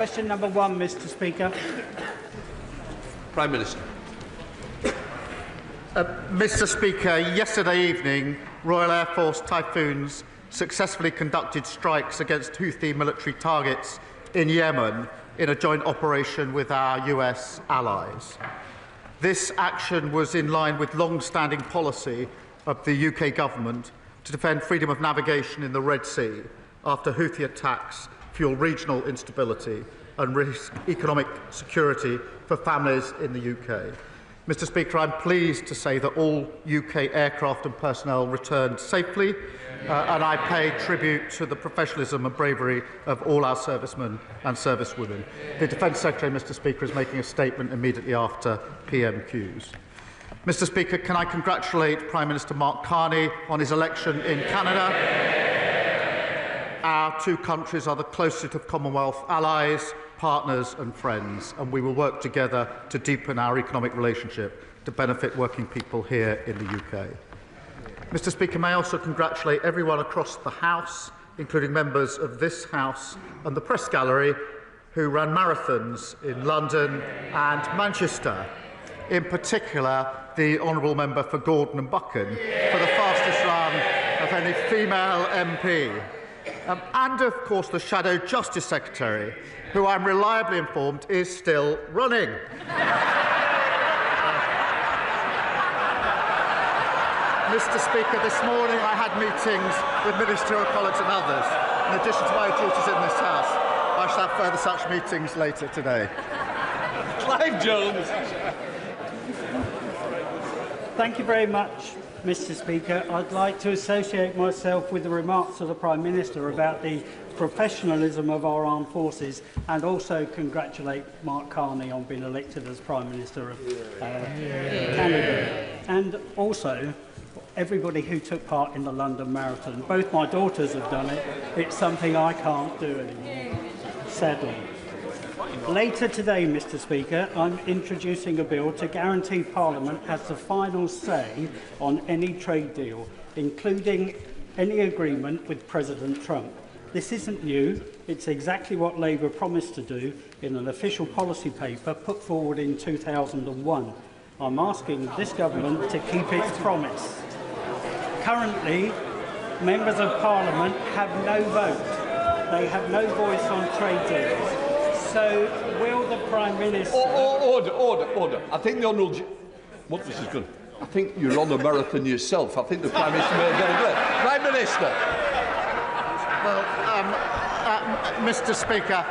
Question number 1, Mr. Speaker. Prime Minister. Mr. Speaker, yesterday evening, Royal Air Force Typhoons successfully conducted strikes against Houthi military targets in Yemen in a joint operation with our US allies. This action was in line with long-standing policy of the UK government to defend freedom of navigation in the Red Sea after Houthi attacks fuel regional instability and risk economic security for families in the UK. Mr. Speaker, I'm pleased to say that all UK aircraft and personnel returned safely, and I pay tribute to the professionalism and bravery of all our servicemen and servicewomen. The Defence Secretary, Mr. Speaker, is making a statement immediately after PMQs. Mr. Speaker, can I congratulate Prime Minister Mark Carney on his election in Canada? Our two countries are the closest of Commonwealth allies, partners and friends, and we will work together to deepen our economic relationship to benefit working people here in the UK. Mr. Speaker, may I also congratulate everyone across the House, including members of this House and the Press Gallery, who ran marathons in London and Manchester. In particular, the Honourable Member for Gordon and Buchan for the fastest run of any female MP. And, of course, the Shadow Justice Secretary, who I'm reliably informed is still running. Mr. Speaker, this morning I had meetings with ministerial colleagues and others. In addition to my duties in this House, I shall have further such meetings later today. Clive Jones. Thank you very much, Mr. Speaker. I'd like to associate myself with the remarks of the Prime Minister about the professionalism of our armed forces and also congratulate Mark Carney on being elected as Prime Minister of Canada. And also everybody who took part in the London Marathon. Both my daughters have done it. It's something I can't do anymore, sadly. Later today, Mr. Speaker, I'm introducing a bill to guarantee Parliament has the final say on any trade deal, including any agreement with President Trump. This isn't new. It's exactly what Labour promised to do in an official policy paper put forward in 2001. I'm asking this government to keep its promise. Currently, members of Parliament have no vote. They have no voice on trade deals. So, will the Prime Minister... Order. I think the Honourable... What, this is good. I think you're on the marathon yourself. I think the Prime Minister may have got a bit. Prime Minister! Well, Mr. Speaker,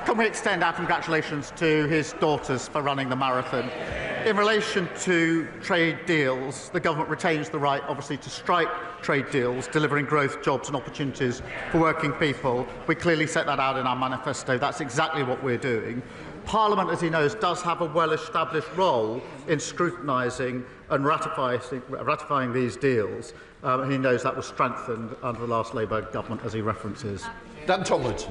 can we extend our congratulations to his daughters for running the marathon? In relation to trade deals, the government retains the right, obviously, to strike trade deals, delivering growth, jobs and opportunities for working people. We clearly set that out in our manifesto. That's exactly what we're doing. Parliament, as he knows, does have a well-established role in scrutinising and ratifying these deals. He knows that was strengthened under the last Labour government, as he references. Dan Tomlinson.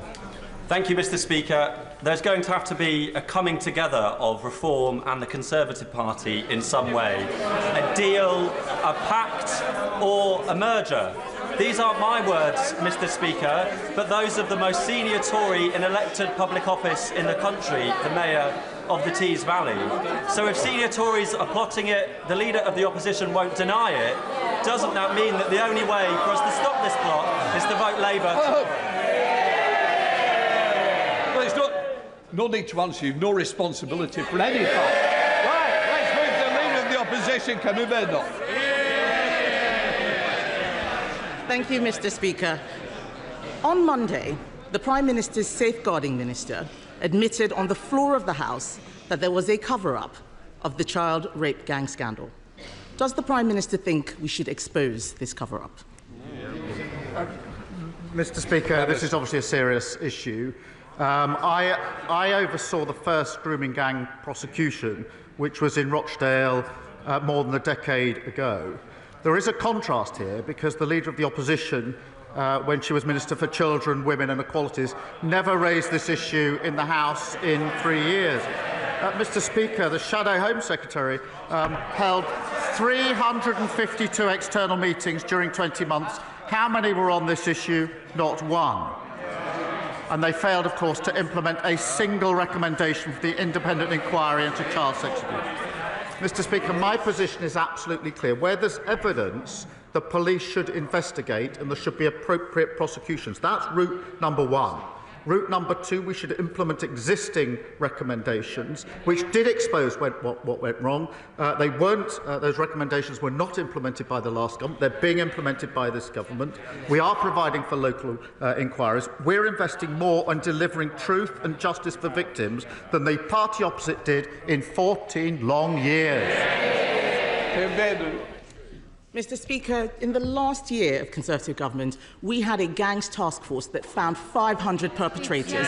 Thank you, Mr. Speaker. There's going to have to be a coming together of Reform and the Conservative Party in some way. A deal, a pact or a merger. These aren't my words, Mr. Speaker, but those of the most senior Tory in elected public office in the country, the Mayor of the Tees Valley. So if senior Tories are plotting it, the Leader of the Opposition won't deny it, doesn't that mean that the only way for us to stop this plot is to vote Labour? No need to answer. You've no responsibility for any part. Right, let's move to the Leader of the Opposition, Kemi Badenoch. Thank you, Mr. Speaker. On Monday, the Prime Minister's Safeguarding Minister admitted on the floor of the House that there was a cover-up of the child rape gang scandal. Does the Prime Minister think we should expose this cover-up? Mr. Speaker, this is obviously a serious issue. I oversaw the first grooming gang prosecution, which was in Rochdale more than a decade ago. There is a contrast here because the Leader of the Opposition, when she was Minister for Children, Women and Equalities, never raised this issue in the House in 3 years. Mr. Speaker, the Shadow Home Secretary held 352 external meetings during 20 months. How many were on this issue? Not one. and they failed, of course, to implement a single recommendation for the independent inquiry into child sex abuse. Mr. Speaker, my position is absolutely clear. Where there's evidence, the police should investigate and there should be appropriate prosecutions. That's route number one. Route number two, we should implement existing recommendations, which did expose what went wrong. They weren't; those recommendations were not implemented by the last government. They're being implemented by this government. We are providing for local inquiries. We're investing more on delivering truth and justice for victims than the party opposite did in 14 long years. Mr. Speaker, in the last year of Conservative government, we had a gangs task force that found 500 perpetrators,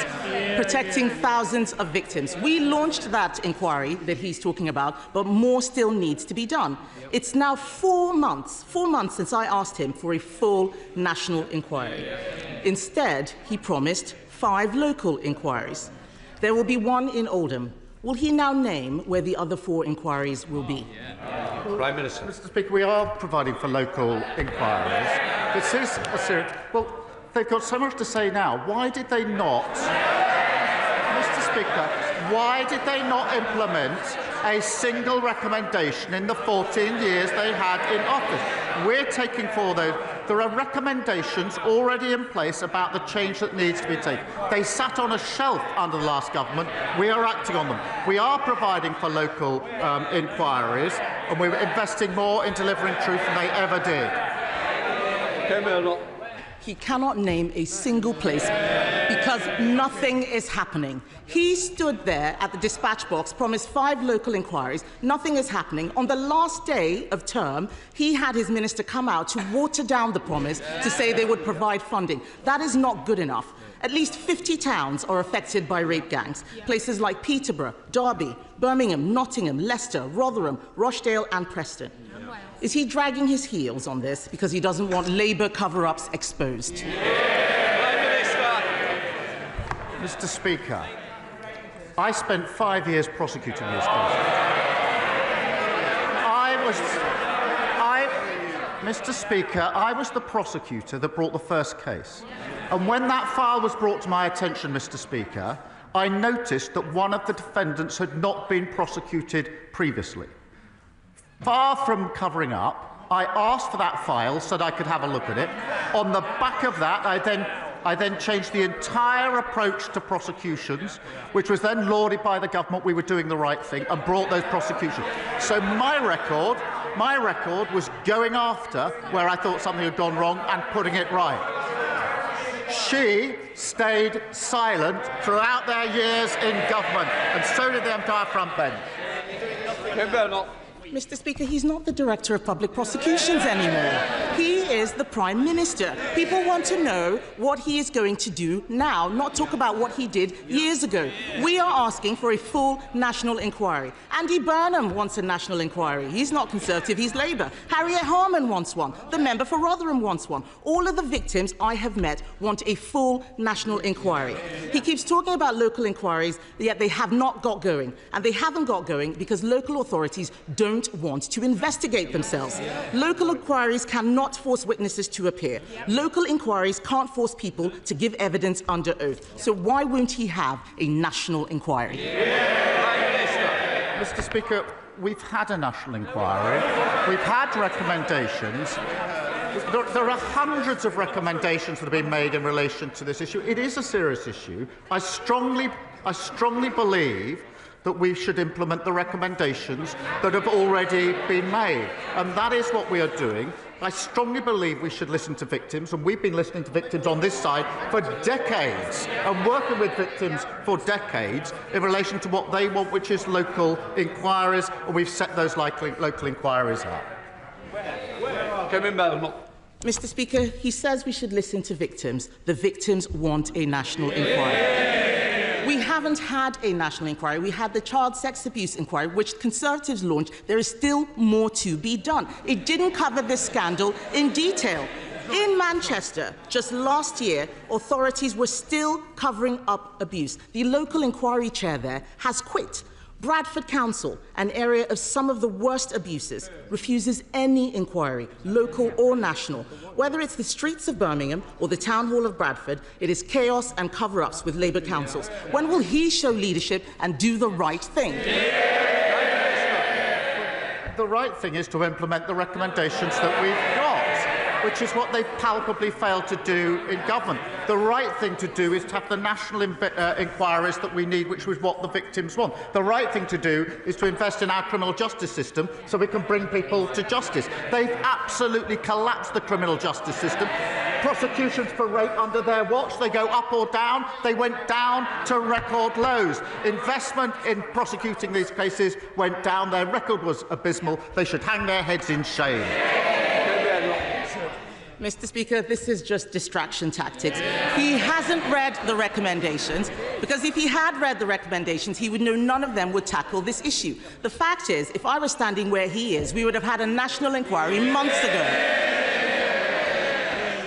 protecting thousands of victims. We launched that inquiry that he's talking about, but more still needs to be done. It's now 4 months since I asked him for a full national inquiry. Instead, he promised 5 local inquiries. There will be one in Oldham. Will he now name where the other 4 inquiries will be? Prime Minister. Mr. Speaker, we are providing for local inquiries. This is a serious... Well, they've got so much to say now. Why did they not... Mr. Speaker, why did they not implement a single recommendation in the 14 years they had in office? We're taking forward those. There are recommendations already in place about the change that needs to be taken. They sat on a shelf under the last government. We are acting on them. We are providing for local inquiries, and we're investing more in delivering truth than they ever did. He cannot name a single place because nothing is happening. He stood there at the dispatch box, promised 5 local inquiries. Nothing is happening. On the last day of term, he had his minister come out to water down the promise to say they would provide funding. That is not good enough. At least 50 towns are affected by rape gangs. Places like Peterborough, Derby, Birmingham, Nottingham, Leicester, Rotherham, Rochdale and Preston. Is he dragging his heels on this because he doesn't want Labour cover-ups exposed? Mr. Speaker, I spent 5 years prosecuting this case. Mr. Speaker, I was the prosecutor that brought the first case. And when that file was brought to my attention, Mr. Speaker, I noticed that one of the defendants had not been prosecuted previously. Far from covering up, I asked for that file so that I could have a look at it. On the back of that, I then changed the entire approach to prosecutions, which was then lauded by the government. We were doing the right thing and brought those prosecutions. So my record was going after where I thought something had gone wrong and putting it right. She stayed silent throughout their years in government, and so did the entire front bench. Mr. Speaker, he's not the Director of Public Prosecutions anymore. He is the Prime Minister. People want to know what he is going to do now, not talk about what he did years ago. We are asking for a full national inquiry. Andy Burnham wants a national inquiry. He's not Conservative, he's Labour. Harriet Harman wants one. The member for Rotherham wants one. All of the victims I have met want a full national inquiry. He keeps talking about local inquiries, yet they have not got going. And they haven't got going because local authorities don't want to investigate themselves. Local inquiries cannot force witnesses to appear. Local inquiries can't force people to give evidence under oath. So why won't he have a national inquiry? Mr. Speaker, we've had a national inquiry. We've had recommendations. There are hundreds of recommendations that have been made in relation to this issue. It is a serious issue. I strongly believe that we should implement the recommendations that have already been made. And that is what we are doing. I strongly believe we should listen to victims, and we've been listening to victims on this side for decades and working with victims for decades in relation to what they want, which is local inquiries, and we've set those local inquiries up. Kemi Badenoch. Mr. Speaker, he says we should listen to victims. The victims want a national inquiry. We haven't had a national inquiry. We had the child sex abuse inquiry, which Conservatives launched. There is still more to be done. It didn't cover this scandal in detail. In Manchester, just last year, authorities were still covering up abuse. The local inquiry chair there has quit. Bradford Council, an area of some of the worst abuses, refuses any inquiry, local or national. Whether it's the streets of Birmingham or the Town Hall of Bradford, it is chaos and cover-ups with Labour councils. When will he show leadership and do the right thing? The right thing is to implement the recommendations that we've got, which is what they've palpably failed to do in government. The right thing to do is to have the national inquiries that we need, which is what the victims want. The right thing to do is to invest in our criminal justice system so we can bring people to justice. They've absolutely collapsed the criminal justice system. Prosecutions for rape under their watch, they go up or down. They went down to record lows. Investment in prosecuting these cases went down. Their record was abysmal. They should hang their heads in shame. Mr. Speaker, this is just distraction tactics. He hasn't read the recommendations, because if he had read the recommendations, he would know none of them would tackle this issue. The fact is, if I were standing where he is, we would have had a national inquiry months ago.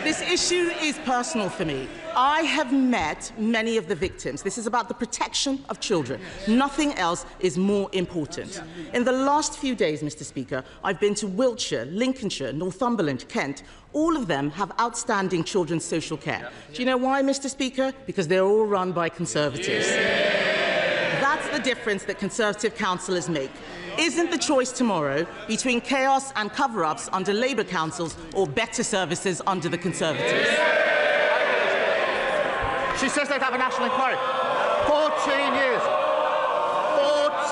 This issue is personal for me. I have met many of the victims. This is about the protection of children. Nothing else is more important. In the last few days, Mr. Speaker, I've been to Wiltshire, Lincolnshire, Northumberland, Kent. All of them have outstanding children's social care. Do you know why, Mr. Speaker? Because they're all run by Conservatives. That's the difference that Conservative councillors make. Isn't the choice tomorrow between chaos and cover-ups under Labour councils or better services under the Conservatives? She says they'd have a national inquiry. 14 years.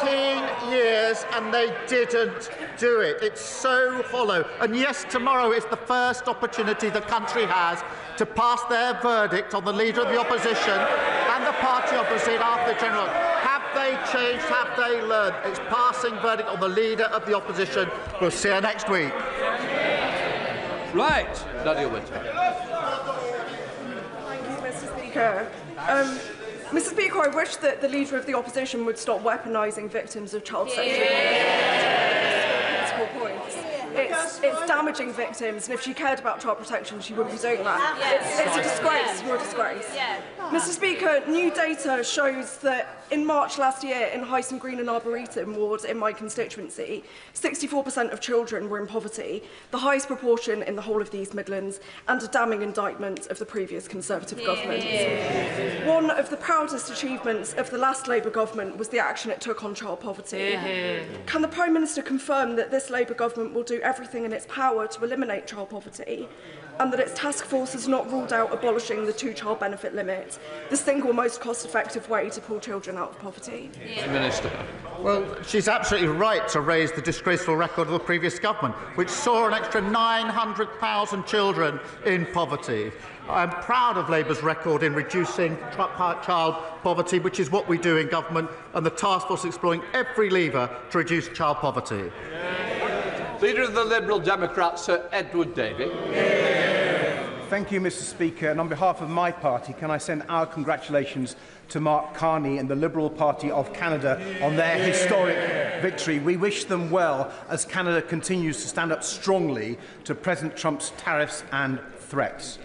14 years, and they didn't do it. It's so hollow. And yes, tomorrow is the first opportunity the country has to pass their verdict on the Leader of the Opposition and the party opposite after the general. Have they changed? Have they learned? It's passing verdict on the Leader of the Opposition. We'll see you next week. Right, Nadia Winter. Thank you, Mr. Speaker. Mr. Speaker, I wish that the Leader of the Opposition would stop weaponnising victims of child sexual abuse. Principal points. It's damaging victims, and if she cared about child protection, she wouldn't be doing that. It's a disgrace. You're a disgrace. Mr. Speaker, new data shows that in March last year, in Hyson Green and Arboretum ward in my constituency, 64% of children were in poverty, the highest proportion in the whole of the East Midlands, and a damning indictment of the previous Conservative government. One of the proudest achievements of the last Labour government was the action it took on child poverty. Can the Prime Minister confirm that this Labour government will do everything in its power to eliminate child poverty, and that its task force has not ruled out abolishing the two-child benefit limit, the single most cost-effective way to pull children out of poverty? Minister. Well, she's absolutely right to raise the disgraceful record of the previous government, which saw an extra 900,000 children in poverty. I'm proud of Labour's record in reducing child poverty, which is what we do in government, and the task force exploring every lever to reduce child poverty. Leader of the Liberal Democrats, Sir Edward Davey. Thank you, Mr. Speaker. And on behalf of my party, can I send our congratulations to Mark Carney and the Liberal Party of Canada on their historic victory. We wish them well as Canada continues to stand up strongly to President Trump's tariffs and threats.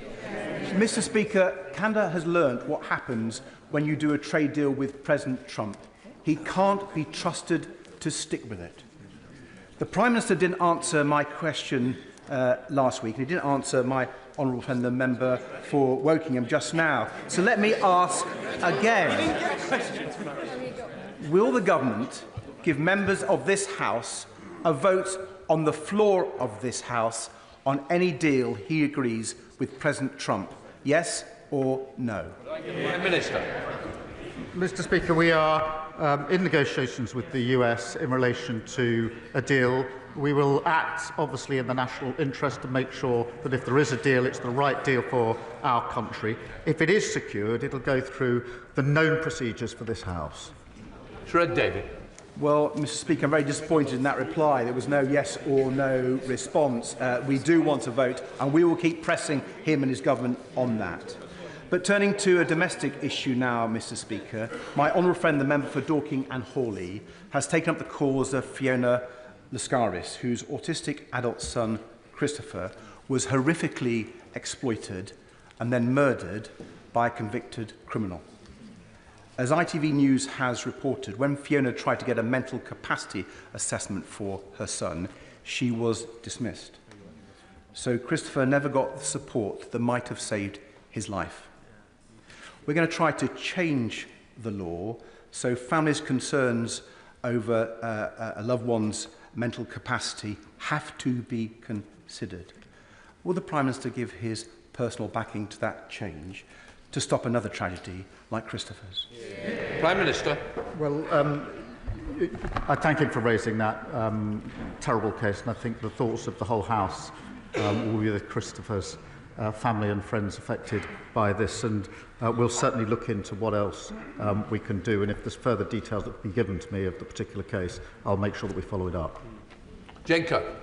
Mr. Speaker, Canada has learned what happens when you do a trade deal with President Trump. He can't be trusted to stick with it. The Prime Minister didn't answer my question last week, and he didn't answer my honourable friend, the member for Wokingham, just now. So let me ask again. Will the government give members of this House a vote on the floor of this House on any deal he agrees with President Trump? Yes or no? Minister. Mr. Speaker, we are in negotiations with the US in relation to a deal. We will act, obviously, in the national interest to make sure that if there is a deal, it's the right deal for our country. If it is secured, it will go through the known procedures for this House. Sir Ed Davey. Well, Mr. Speaker, I'm very disappointed in that reply. There was no yes or no response. We do want a vote, and we will keep pressing him and his government on that. But turning to a domestic issue now, Mr. Speaker, my honourable friend, the member for Dorking and Hawley, has taken up the cause of Fiona Lascaris, whose autistic adult son, Christopher, was horrifically exploited and then murdered by a convicted criminal. As ITV News has reported, when Fiona tried to get a mental capacity assessment for her son, she was dismissed. So Christopher never got the support that might have saved his life. We're going to try to change the law so families' concerns over a loved one's mental capacity have to be considered. Will the Prime Minister give his personal backing to that change to stop another tragedy like Christopher's? Prime Minister. Well, I thank him for raising that terrible case, and I think the thoughts of the whole House will be with Christopher's family and friends affected by this, and we'll certainly look into what else we can do, and if there's further details that can be given to me of the particular case, I'll make sure that we follow it up. Jenka.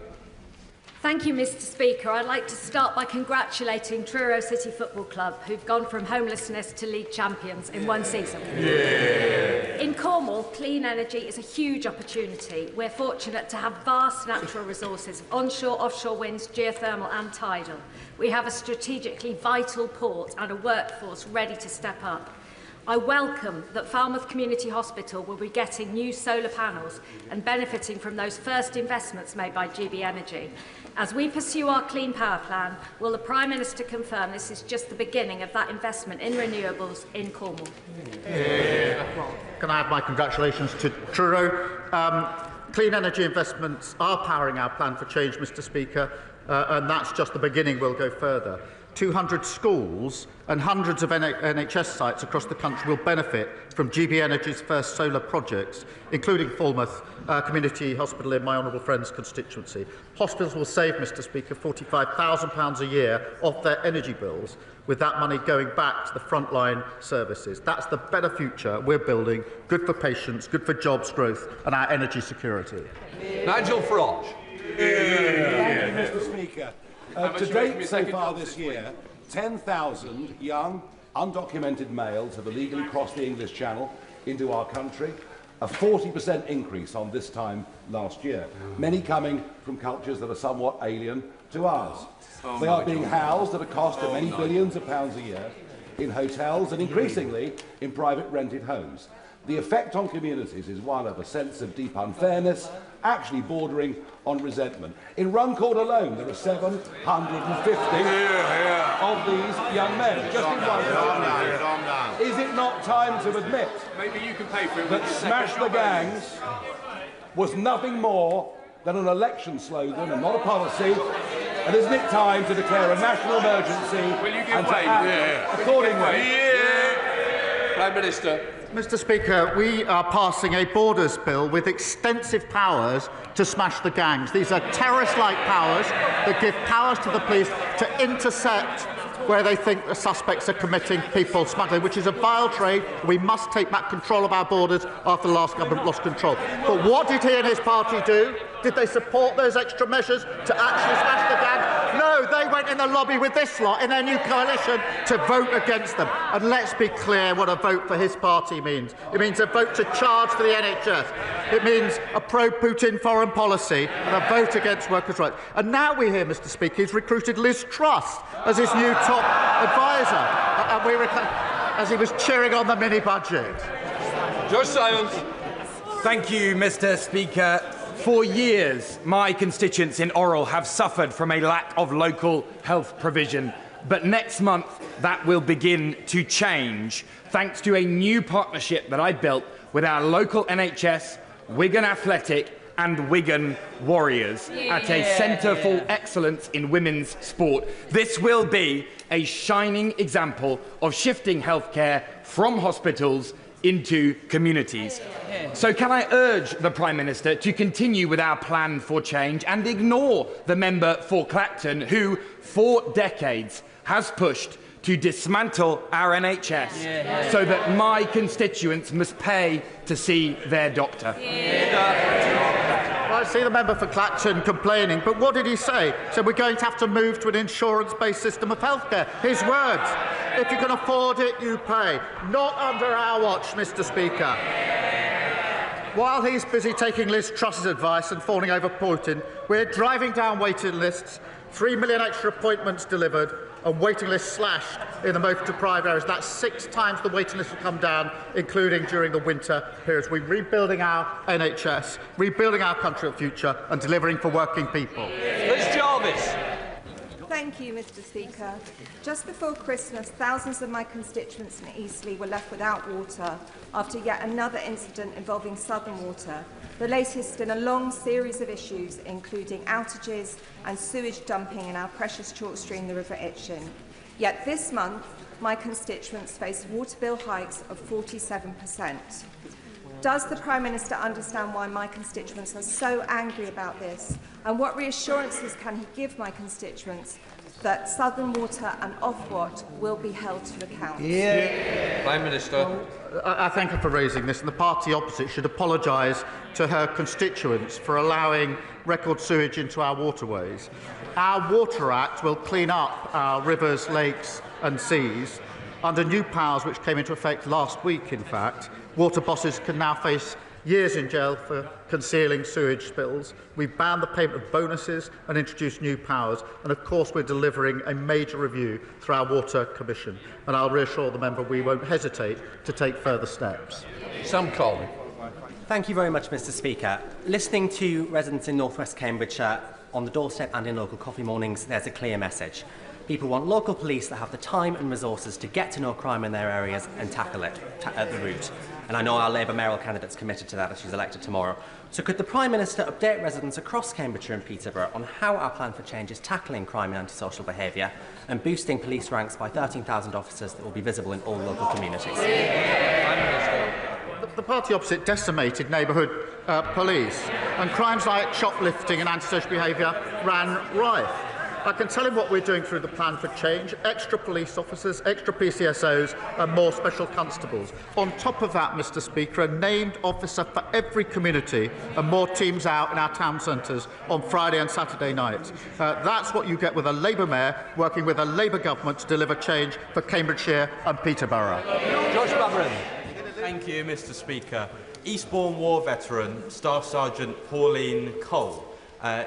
Thank you, Mr. Speaker. I'd like to start by congratulating Truro City Football Club, who've gone from homelessness to league champions in one season. Yeah. In Cornwall, clean energy is a huge opportunity. We're fortunate to have vast natural resources, onshore, offshore winds, geothermal and tidal. We have a strategically vital port and a workforce ready to step up. I welcome that Falmouth Community Hospital will be getting new solar panels and benefiting from those first investments made by GB Energy. As we pursue our Clean Power Plan, will the Prime Minister confirm this is just the beginning of that investment in renewables in Cornwall? Well, can I add my congratulations to Truro? Clean energy investments are powering our plan for change, Mr. Speaker, and that's just the beginning. We'll go further. 200 schools and hundreds of NHS sites across the country will benefit from GB Energy's first solar projects, including Falmouth Community Hospital in my honourable friend's constituency. Hospitals will save, Mr. Speaker, £45,000 a year off their energy bills, with that money going back to the frontline services. That's the better future we're building, good for patients, good for jobs growth and our energy security. Nigel Farage. Thank you, Mr. Speaker. To date, so far this year, 10,000 young, undocumented males have illegally crossed the English Channel into our country, a 40% increase on this time last year, many coming from cultures that are somewhat alien to ours. They are being housed at a cost of many billions of pounds a year in hotels and increasingly in private rented homes. The effect on communities is one of a sense of deep unfairness, actually bordering on resentment. In Runcorn alone, there are 750 of these young men. Just in one. Is it not time to admit that Smash the Gangs was nothing more than an election slogan and not a policy? And isn't it time to declare a national emergency and to act accordingly? Prime Minister. Mr. Speaker, we are passing a borders bill with extensive powers to smash the gangs. These are terrorist-like powers that give powers to the police to intercept where they think the suspects are committing people smuggling, which is a vile trade. We must take back control of our borders after the last government lost control. But what did he and his party do? Did they support those extra measures to actually smash the gang? No, they went in the lobby with this lot in their new coalition to vote against them. And let's be clear what a vote for his party means. It means a vote to charge for the NHS. It means a pro-Putin foreign policy and a vote against workers' rights. And now we hear, Mr. Speaker, he's recruited Liz Truss as his new top advisor, as he was cheering on the mini-budget. George Silence. Thank you, Mr. Speaker. For years, my constituents in Orrell have suffered from a lack of local health provision. But next month, that will begin to change, thanks to a new partnership that I built with our local NHS, Wigan Athletic and Wigan Warriors at a Centre for Excellence in Women's Sport. This will be a shining example of shifting healthcare from hospitals into communities. So can I urge the Prime Minister to continue with our plan for change and ignore the member for Clacton who, for decades, has pushed to dismantle our NHS so that my constituents must pay to see their doctor? Well, I see the member for Clacton complaining, but what did he say? So we're going to have to move to an insurance-based system of healthcare. His words. If you can afford it, you pay. Not under our watch, Mr. Speaker. While he's busy taking Liz Truss's advice and fawning over Putin, we're driving down waiting lists, 3 million extra appointments delivered and waiting lists slashed in the most deprived areas. That's 6 times the waiting list will come down, including during the winter periods. We're rebuilding our NHS, rebuilding our country of future and delivering for working people. Liz Jarvis. Thank you, Mr. Speaker. Just before Christmas, thousands of my constituents in Eastleigh were left without water after yet another incident involving Southern Water, the latest in a long series of issues, including outages and sewage dumping in our precious chalk stream, the River Itchen. Yet this month, my constituents face water bill hikes of 47%. Does the Prime Minister understand why my constituents are so angry about this? And what reassurances can he give my constituents that Southern Water and Ofwat will be held to account? Prime Minister. I thank her for raising this, and the party opposite should apologise to her constituents for allowing record sewage into our waterways. Our Water Act will clean up our rivers, lakes and seas. Under new powers which came into effect last week, in fact, water bosses can now face years in jail for concealing sewage spills. We've banned the payment of bonuses and introduced new powers. And of course, we're delivering a major review through our Water Commission. And I'll reassure the member we won't hesitate to take further steps. Sam Colley. Thank you very much, Mr. Speaker. Listening to residents in North West Cambridgeshire on the doorstep and in local coffee mornings, there's a clear message. People want local police that have the time and resources to get to know crime in their areas and tackle it at the root. And I know our Labour mayoral candidate's committed to that as she's elected tomorrow. So could the Prime Minister update residents across Cambridgeshire and Peterborough on how our plan for change is tackling crime and antisocial behaviour and boosting police ranks by 13,000 officers that will be visible in all local communities? Prime Minister. The party opposite decimated neighbourhood police, and crimes like shoplifting and antisocial behaviour ran rife. I can tell him what we're doing through the plan for change: extra police officers, extra PCSOs and more special constables. On top of that, Mr. Speaker, a named officer for every community and more teams out in our town centres on Friday and Saturday nights. That's what you get with a Labour mayor working with a Labour government to deliver change for Cambridgeshire and Peterborough. Josh Babrin. Thank you, Mr. Speaker. Eastbourne War veteran Staff Sergeant Pauline Cole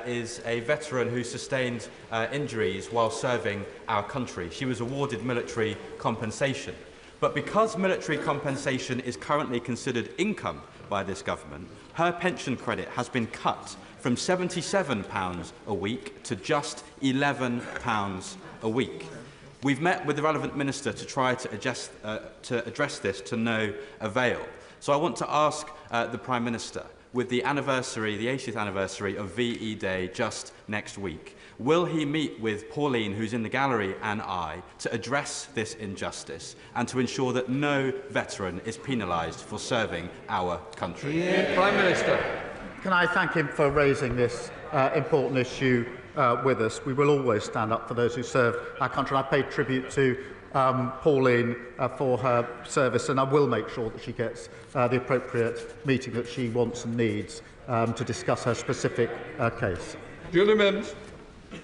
is a veteran who sustained injuries while serving our country. She was awarded military compensation. But because military compensation is currently considered income by this government, her pension credit has been cut from £77 a week to just £11 a week. We've met with the relevant minister to try to address this to no avail. So I want to ask the Prime Minister, with the 80th anniversary of VE Day just next week, will he meet with Pauline, who's in the gallery, and I, to address this injustice and to ensure that no veteran is penalised for serving our country? Prime Minister. Can I thank him for raising this important issue with us? We will always stand up for those who serve our country. I pay tribute to Pauline for her service, and I will make sure that she gets the appropriate meeting that she wants and needs to discuss her specific case. Julie Mims.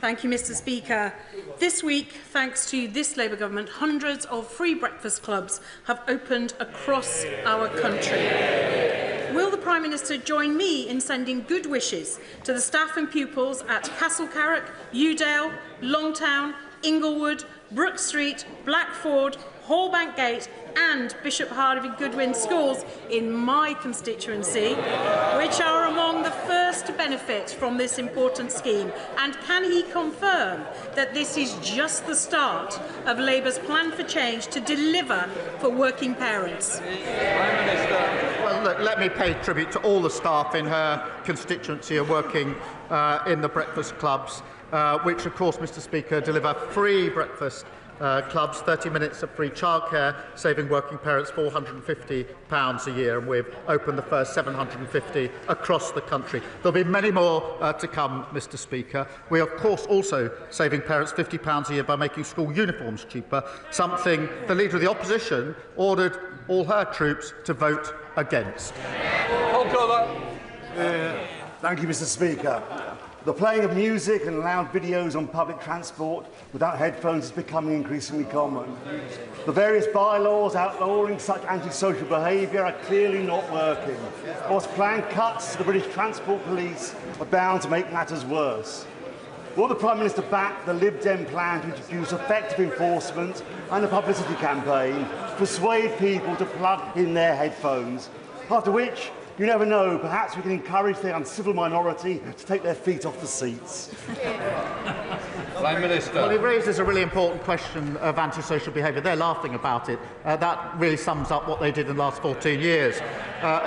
Thank you, Mr. Speaker. This week, thanks to this Labour government, hundreds of free breakfast clubs have opened across our country. Will the Prime Minister join me in sending good wishes to the staff and pupils at Castle Carrick, Udale, Longtown, Inglewood, Brook Street, Blackford, Hallbank Gate and Bishop Harvey Goodwin schools in my constituency, which are among the first to benefit from this important scheme? And can he confirm that this is just the start of Labour's plan for change to deliver for working parents? Prime Minister. Well, look, let me pay tribute to all the staff in her constituency who are working in the breakfast clubs, which, of course, Mr. Speaker, deliver free breakfast clubs, 30 minutes of free childcare, saving working parents £450 a year, and we've opened the first 750 across the country. There'll be many more to come, Mr. Speaker. We are, of course, also saving parents £50 a year by making school uniforms cheaper, something the Leader of the Opposition ordered all her troops to vote against. Thank you, Mr. Speaker. The playing of music and loud videos on public transport without headphones is becoming increasingly common. The various bylaws outlawing such antisocial behaviour are clearly not working, whilst planned cuts to the British Transport Police are bound to make matters worse. Will the Prime Minister back the Lib Dem plan to introduce effective enforcement and a publicity campaign to persuade people to plug in their headphones? After which, you never know, perhaps we can encourage the uncivil minority to take their feet off the seats. Prime Minister. Well, he raises a really important question of antisocial behaviour. They're laughing about it. That really sums up what they did in the last 14 years.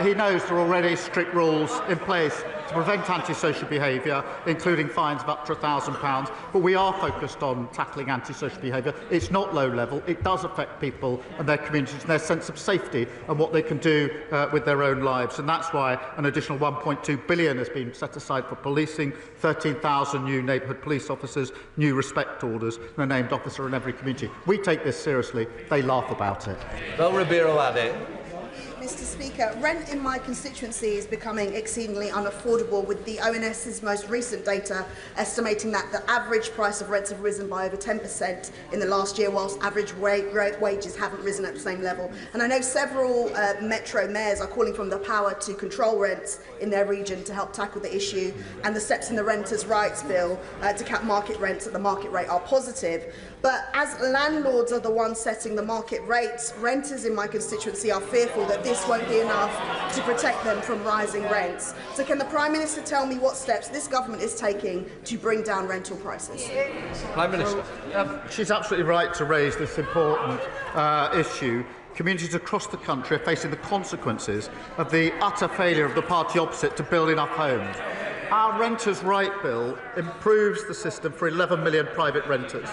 He knows there are already strict rules in place to prevent antisocial behaviour, including fines of up to £1,000. But we are focused on tackling antisocial behaviour. It's not low level. It does affect people and their communities and their sense of safety and what they can do with their own lives. And that's why an additional £1.2 billion has been set aside for policing, 13,000 new neighbourhood police officers, new respect orders, and a named officer in every community. We take this seriously. They laugh about it. Bill Ribeiro-Addy. Mr. Speaker, rent in my constituency is becoming exceedingly unaffordable, with the ONS's most recent data estimating that the average price of rents have risen by over 10% in the last year, whilst average wages haven't risen at the same level. And I know several metro mayors are calling for the power to control rents in their region to help tackle the issue, and the steps in the Renters' Rights Bill to cap market rents at the market rate are positive. But as landlords are the ones setting the market rates, renters in my constituency are fearful that this won't be enough to protect them from rising rents. So can the Prime Minister tell me what steps this government is taking to bring down rental prices? Prime Minister. She's absolutely right to raise this important issue. Communities across the country are facing the consequences of the utter failure of the party opposite to build enough homes. Our Renters' Right Bill improves the system for 11 million private renters,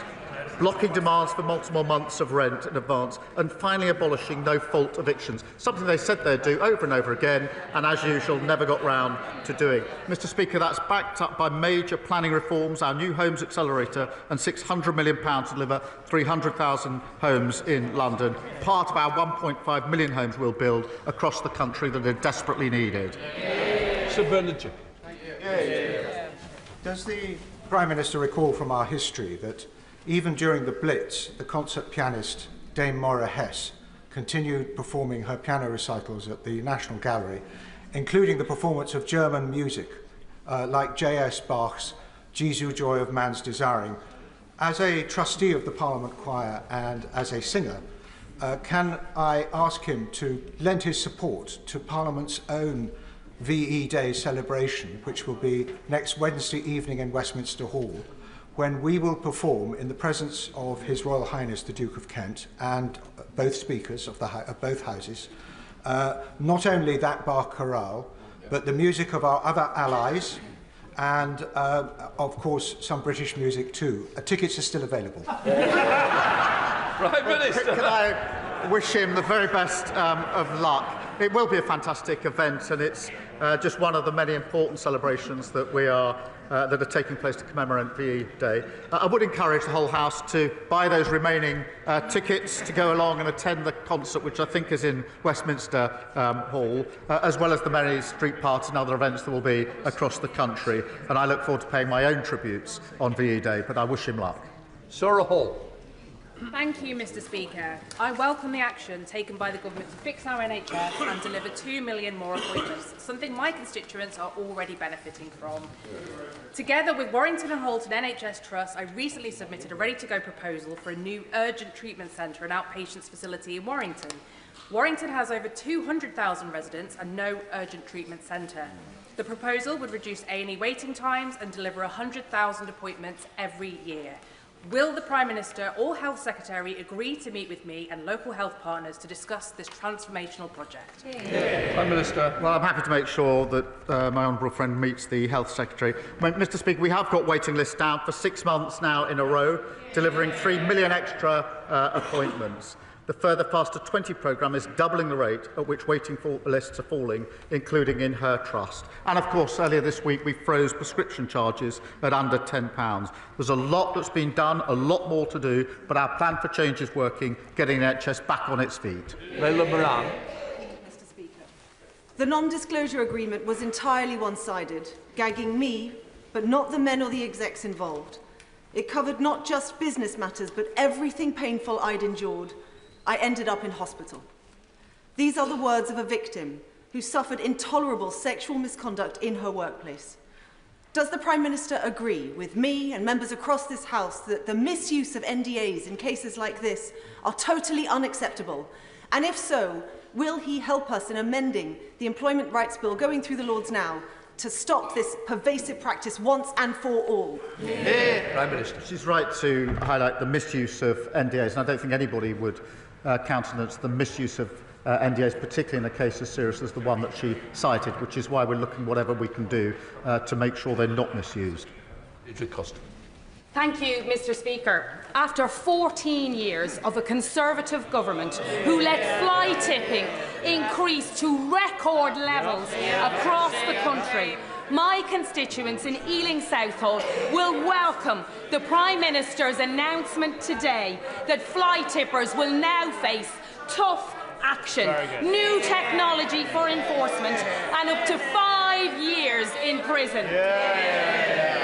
blocking demands for multiple months of rent in advance, and finally abolishing no-fault evictions, something they said they'd do over and over again, and as usual, never got round to doing. Mr. Speaker, that's backed up by major planning reforms, our New Homes Accelerator, and £600 million to deliver 300,000 homes in London, part of our 1.5 million homes we'll build across the country that are desperately needed. Sir Bernard. Does the Prime Minister recall from our history that even during the Blitz, the concert pianist Dame Maura Hess continued performing her piano recitals at the National Gallery, including the performance of German music like J.S. Bach's Jesu, Joy of Man's Desiring? As a trustee of the Parliament Choir and as a singer, can I ask him to lend his support to Parliament's own VE Day celebration, which will be next Wednesday evening in Westminster Hall, when we will perform in the presence of His Royal Highness the Duke of Kent and both speakers of both houses, not only that Bach chorale, but the music of our other allies and, of course, some British music too. Tickets are still available. Prime Minister. Can I wish him the very best of luck? It will be a fantastic event, and it's just one of the many important celebrations that that are taking place to commemorate VE Day. I would encourage the whole House to buy those remaining tickets to go along and attend the concert, which I think is in Westminster Hall, as well as the many street parties and other events that will be across the country. And I look forward to paying my own tributes on VE Day, but I wish him luck. Sarah Hall. Thank you, Mr. Speaker. I welcome the action taken by the government to fix our NHS and deliver 2 million more appointments, something my constituents are already benefiting from. Together with Warrington and Halton NHS Trust, I recently submitted a ready-to-go proposal for a new urgent treatment centre and outpatients facility in Warrington. Warrington has over 200,000 residents and no urgent treatment centre. The proposal would reduce A&E waiting times and deliver 100,000 appointments every year. Will the Prime Minister or Health Secretary agree to meet with me and local health partners to discuss this transformational project? Prime Minister. Well, I'm happy to make sure that my honourable friend meets the Health Secretary. Mr. Speaker, we have got waiting lists down for 6 months now in a row, delivering 3 million extra appointments. The Further Faster 20 programme is doubling the rate at which waiting lists are falling, including in her trust. And of course, earlier this week, we froze prescription charges at under £10. There's a lot that's been done, a lot more to do, but our plan for change is working, getting the NHS back on its feet. Leila Moran. Mr. Speaker. The non-disclosure agreement was entirely one-sided, gagging me, but not the men or the execs involved. It covered not just business matters, but everything painful I'd endured. I ended up in hospital. These are the words of a victim who suffered intolerable sexual misconduct in her workplace. Does the Prime Minister agree with me and members across this House that the misuse of NDAs in cases like this are totally unacceptable? And if so, will he help us in amending the Employment Rights Bill going through the Lords now to stop this pervasive practice once and for all? Prime Minister. She's right to highlight the misuse of NDAs, and I don't think anybody would countenance the misuse of NDAs, particularly in a case as serious as the one that she cited, which is why we're looking whatever we can do to make sure they're not misused. Thank you, Mr. Speaker. After 14 years of a Conservative government who let fly tipping increase to record levels across the country, my constituents in Ealing Southall will welcome the Prime Minister's announcement today that fly tippers will now face tough action, new technology for enforcement and up to 5 years in prison.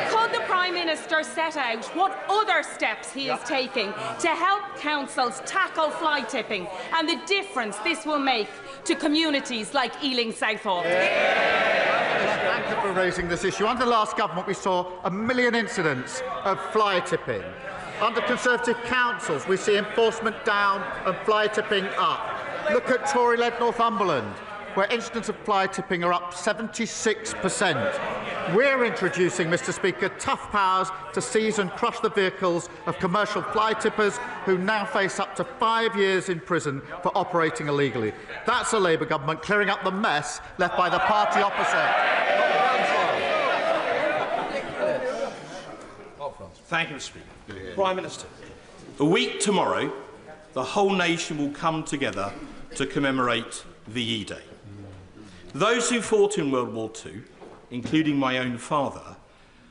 Could the Prime Minister set out what other steps he is taking to help councils tackle fly tipping and the difference this will make to communities like Ealing Southall? Thank you for raising this issue. Under the last government, we saw 1 million incidents of fly tipping. Under Conservative councils, we see enforcement down and fly tipping up. Look at Tory-led Northumberland, where incidents of fly tipping are up 76%. We're introducing, Mr. Speaker, tough powers to seize and crush the vehicles of commercial fly tippers who now face up to 5 years in prison for operating illegally. That's a Labour government clearing up the mess left by the party opposite. Thank you, Mr. Speaker. Prime Minister, a week tomorrow, the whole nation will come together to commemorate VE Day. Those who fought in World War II, including my own father,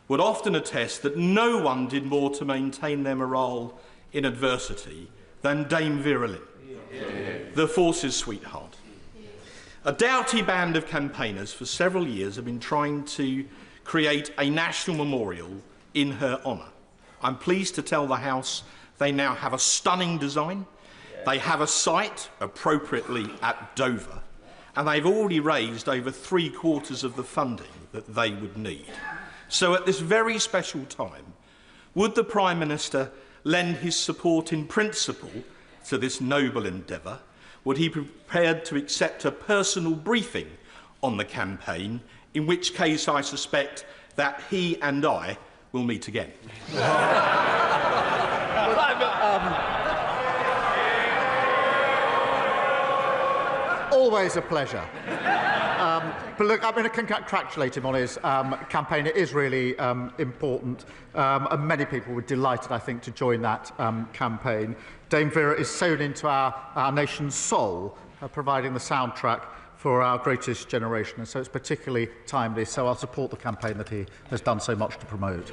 would often attest that no one did more to maintain their morale in adversity than Dame Vera Lynn, the force's sweetheart. A doughty band of campaigners for several years have been trying to create a national memorial in her honour. I'm pleased to tell the House they now have a stunning design. They have a site, appropriately at Dover, and they've already raised over 3/4 of the funding that they would need. So at this very special time, would the Prime Minister lend his support in principle to this noble endeavour? Would he be prepared to accept a personal briefing on the campaign, in which case I suspect that he and I will meet again? Always a pleasure. But look, I'm going to congratulate him on his campaign. It is really important, and many people were delighted, I think, to join that campaign. Dame Vera is sewn into our nation's soul, providing the soundtrack for our greatest generation, and so it's particularly timely. So I'll support the campaign that he has done so much to promote.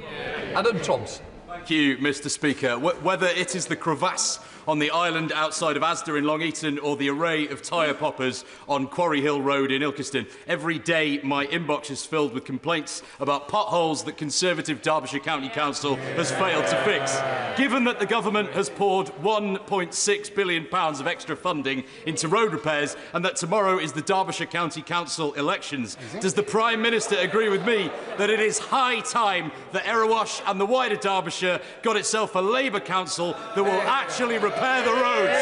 Adam Thompson. Thank you, Mr. Speaker. Whether it is the crevasse on the island outside of Asda in Long Eaton or the array of tyre poppers on Quarry Hill Road in Ilkeston, every day my inbox is filled with complaints about potholes that Conservative Derbyshire County Council has failed to fix. Given that the government has poured £1.6 billion of extra funding into road repairs and that tomorrow is the Derbyshire County Council elections, does the Prime Minister agree with me that it is high time that Erewash and the wider Derbyshire got itself a Labour council that will actually repair the roads?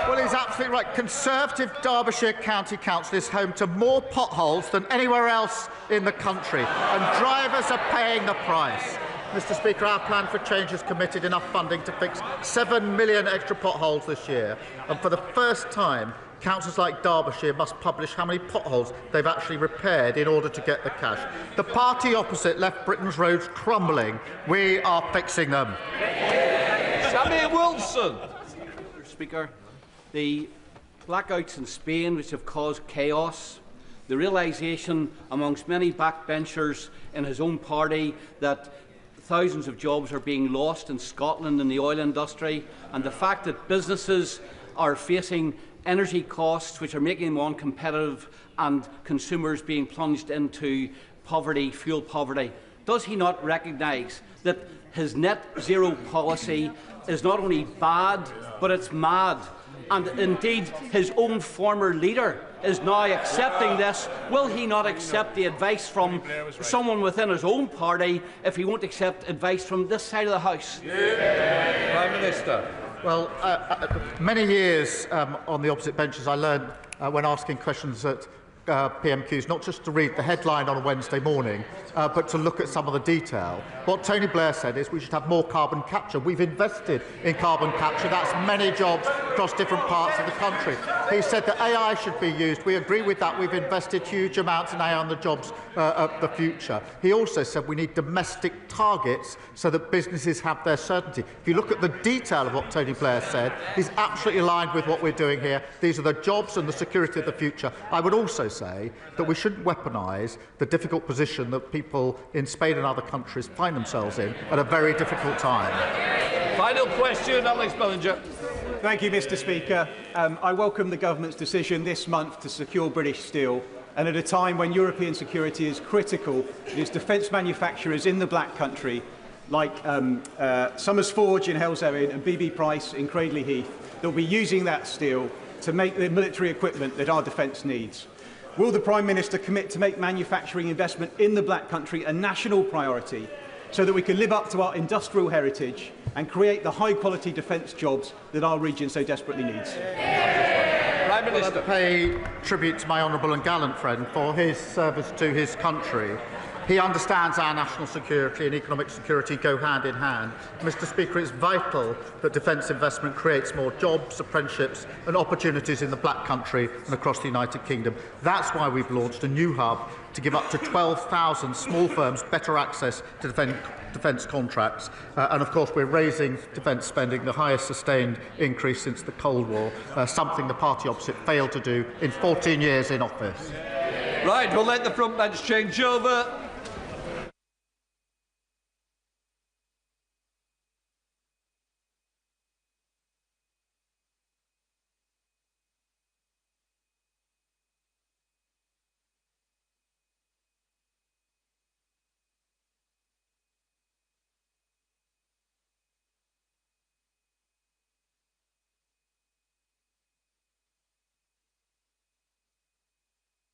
Well, he's absolutely right. Conservative Derbyshire County Council is home to more potholes than anywhere else in the country, and drivers are paying the price. Mr. Speaker, our plan for change has committed enough funding to fix 7 million extra potholes this year, and for the first time, councils like Derbyshire must publish how many potholes they've actually repaired in order to get the cash. The party opposite left Britain's roads crumbling. We are fixing them. Sammy Wilson. Mr. Speaker, the blackouts in Spain which have caused chaos, the realisation amongst many backbenchers in his own party that thousands of jobs are being lost in Scotland in the oil industry, and the fact that businesses are facing energy costs which are making them uncompetitive and consumers being plunged into poverty, fuel poverty. Does he not recognise that his net zero policy is not only bad, but it's mad? and indeed his own former leader is now accepting this. Will he not accept the advice from someone within his own party if he won't accept advice from this side of the House? Prime Minister. Well, many years on the opposite benches, I learned when asking questions at PMQs not just to read the headline on a Wednesday morning, but to look at some of the detail. What Tony Blair said is we should have more carbon capture. We've invested in carbon capture. That's many jobs across different parts of the country. He said that AI should be used. We agree with that. We've invested huge amounts in AI on the jobs of the future. He also said we need domestic targets so that businesses have their certainty. If you look at the detail of what Tony Blair said, he's absolutely aligned with what we're doing here. These are the jobs and the security of the future. I would also say that we shouldn't weaponise the difficult position that people in Spain and other countries find themselves in at a very difficult time. Final question, Alex Bellinger. Thank you, Mr. Speaker. I welcome the government's decision this month to secure British steel, and at a time when European security is critical, it is defence manufacturers in the Black Country, like Summers Forge in Hell's-Erin and BB Price in Cradley Heath, that will be using that steel to make the military equipment that our defence needs. Will the Prime Minister commit to make manufacturing investment in the Black Country a national priority so that we can live up to our industrial heritage and create the high-quality defence jobs that our region so desperately needs? Prime Minister. Well, I pay tribute to my honourable and gallant friend for his service to his country. He understands our national security and economic security go hand in hand. Mr. Speaker, it's vital that defence investment creates more jobs, apprenticeships and opportunities in the Black Country and across the United Kingdom. That's why we've launched a new hub to give up to 12,000 small firms better access to defence contracts. And of course, we're raising defence spending, the highest sustained increase since the Cold War, something the party opposite failed to do in 14 years in office. Right, we'll let the front bench change over.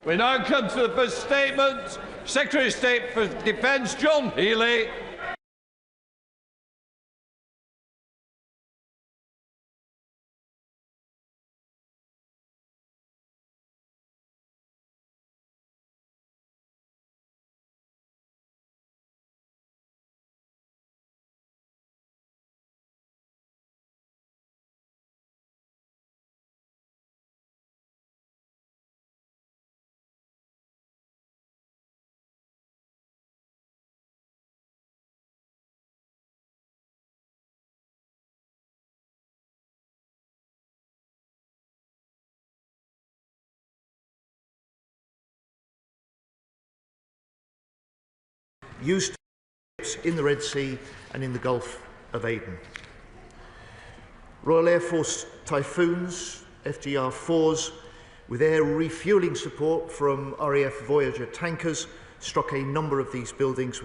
We now come to the first statement. Secretary of State for Defence, John Healey. Used in the Red Sea and in the Gulf of Aden. Royal Air Force Typhoons, FGR-4s, with air refuelling support from RAF Voyager tankers, struck a number of these buildings with